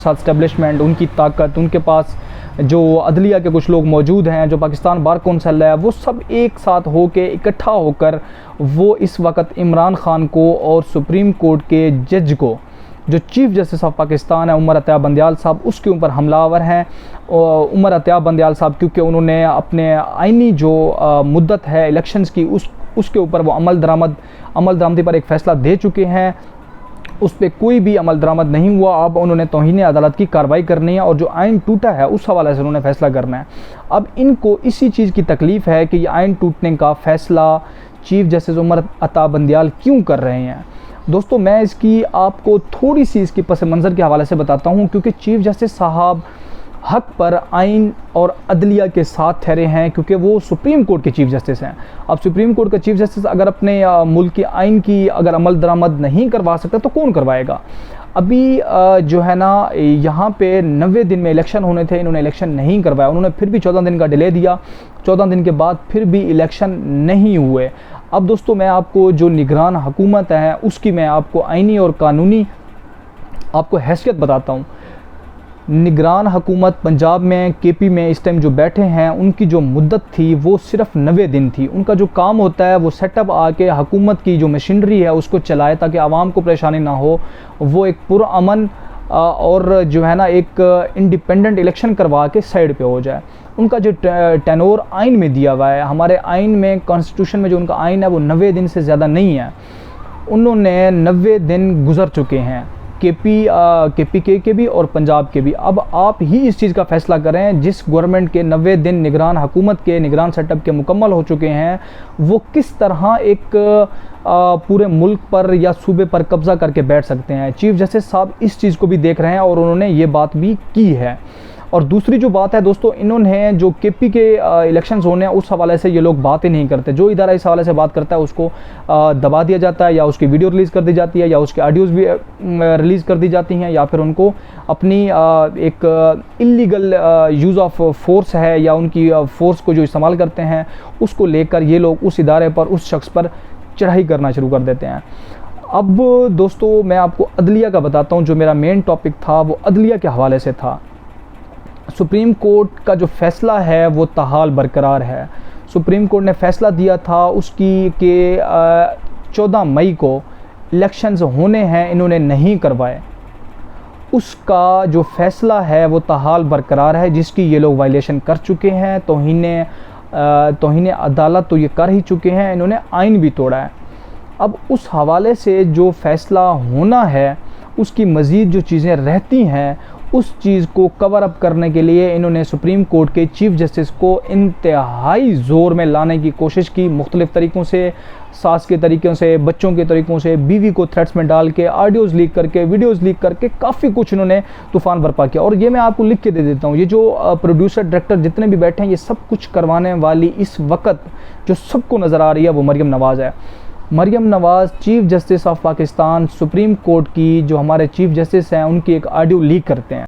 साथ स्टैब्लिशमेंट, उनकी ताकत, उनके पास जो अदलिया के कुछ लोग मौजूद हैं, जो पाकिस्तान बार कौंसिल है, वो सब एक साथ होके इकट्ठा होकर वो इस वक्त इमरान ख़ान को और सुप्रीम कोर्ट के जज को, जो चीफ़ जस्टिस ऑफ पाकिस्तान है उमर अतिया बंदयाल साहब, उसके ऊपर हमलावर हैं। उमर अतिया बंदयाल साहब क्योंकि उन्होंने अपने आइनी जो मुद्दत है इलेक्शंस की उसके ऊपर वो अमल दरामदी पर एक फ़ैसला दे चुके हैं, उस पर कोई भी अमल दरामद नहीं हुआ। अब उन्होंने तौहीन अदालत की कार्रवाई करनी है और जो आइन टूटा है उस हवाले से उन्होंने फ़ैसला करना है। अब इनको इसी चीज़ की तकलीफ़ है कि ये आइन टूटने का फ़ैसला चीफ़ जस्टिस उमर अतिया बंदयाल क्यों कर रहे हैं। दोस्तों, मैं इसकी आपको थोड़ी सी इसकी पस मंज़र के हवाले से बताता हूँ, क्योंकि चीफ़ जस्टिस साहब हक पर आइन और अदलिया के साथ ठहरे हैं, क्योंकि वो सुप्रीम कोर्ट के चीफ़ जस्टिस हैं। अब सुप्रीम कोर्ट का चीफ़ जस्टिस अगर अपने मुल्क की आइन की अगर अमल दरामद नहीं करवा सकता तो कौन करवाएगा। अभी जो है ना, यहाँ पे 90 दिन में इलेक्शन होने थे, इन्होंने इलेक्शन नहीं करवाया, उन्होंने फिर भी 14 दिन का डिले दिया, 14 दिन के बाद फिर भी इलेक्शन नहीं हुए। अब दोस्तों, मैं आपको जो निगरान हुकूमत है उसकी मैं आपको आइनी और कानूनी आपको हैसियत बताता हूँ। निगरान हुकूमत पंजाब में, केपी में इस टाइम जो बैठे हैं, उनकी जो मुद्दत थी वो सिर्फ 90 दिन थी। उनका जो काम होता है वो सेटअप आके हुकूमत की जो मशीनरी है उसको चलाए ताकि आवाम को परेशानी ना हो, वो एक पुरअमन और जो है ना एक इंडिपेंडेंट इलेक्शन करवा के साइड पे हो जाए। उनका जो टेनोर आइन में दिया हुआ है, हमारे आइन में, कॉन्स्टिट्यूशन में जो उनका आइन है वो 90 दिन से ज़्यादा नहीं है। उन्होंने 90 दिन गुजर चुके हैं, केपी के भी और पंजाब के भी। अब आप ही इस चीज़ का फ़ैसला करें, जिस गवर्नमेंट के 90 दिन निगरान हुकूमत के, निगरान सेटअप के मुकम्मल हो चुके हैं, वो किस तरह एक पूरे मुल्क पर या सूबे पर कब्ज़ा करके बैठ सकते हैं। चीफ़ जस्टिस साहब इस चीज़ को भी देख रहे हैं और उन्होंने ये बात भी की है। और दूसरी जो बात है दोस्तों, इन्होंने जो केपी के इलेक्शंस होने हैं उस हवाले से ये लोग बात ही नहीं करते। जो इदारा इस हवाले से बात करता है उसको दबा दिया जाता है, या उसकी वीडियो रिलीज़ कर दी जाती है, या उसके ऑडियोज़ भी रिलीज़ कर दी जाती हैं, या फिर उनको अपनी एक इल्लीगल यूज़ ऑफ फोर्स है या उनकी फोर्स को जो इस्तेमाल करते हैं उसको लेकर ये लोग उस इदारे पर, उस शख्स पर चढ़ाई करना शुरू कर देते हैं। अब दोस्तों, मैं आपको अदलिया का बताता हूँ। जो मेरा मेन टॉपिक था वो अदलिया के हवाले से था। सुप्रीम कोर्ट का जो फ़ैसला है वो ताहाल बरकरार है। सुप्रीम कोर्ट ने फ़ैसला दिया था उसकी कि 14 मई को इलेक्शंस होने हैं, इन्होंने नहीं करवाए। उसका जो फ़ैसला है वो ताहाल बरकरार है, जिसकी ये लोग वायलेशन कर चुके हैं। तौहीन अदालत तो ये कर ही चुके हैं, इन्होंने आइन भी तोड़ा है। अब उस हवाले से जो फ़ैसला होना है उसकी मज़ीद जो चीज़ें रहती हैं उस चीज़ को कवर अप करने के लिए इन्होंने सुप्रीम कोर्ट के चीफ़ जस्टिस को इंतहाई ज़ोर में लाने की कोशिश की, मुख्तलिफ़ तरीक़ों से, सास के तरीक़ों से, बच्चों के तरीक़ों से, बीवी को थ्रेट्स में डाल के, ऑडियोज़ लीक करके, वीडियोज़ लीक करके काफ़ी कुछ इन्होंने तूफ़ान बरपा किया। और ये मैं आपको लिख के दे देता हूँ, ये जो प्रोड्यूसर, डायरेक्टर जितने भी बैठे हैं, ये सब कुछ करवाने वाली इस वक्त जो सबको नज़र आ रही है वो मरियम नवाज़ है। Maryam Nawaz chief justice of Pakistan, supreme court की जो हमारे चीफ़ जस्टिस हैं, उनकी एक ऑडियो लीक करते हैं।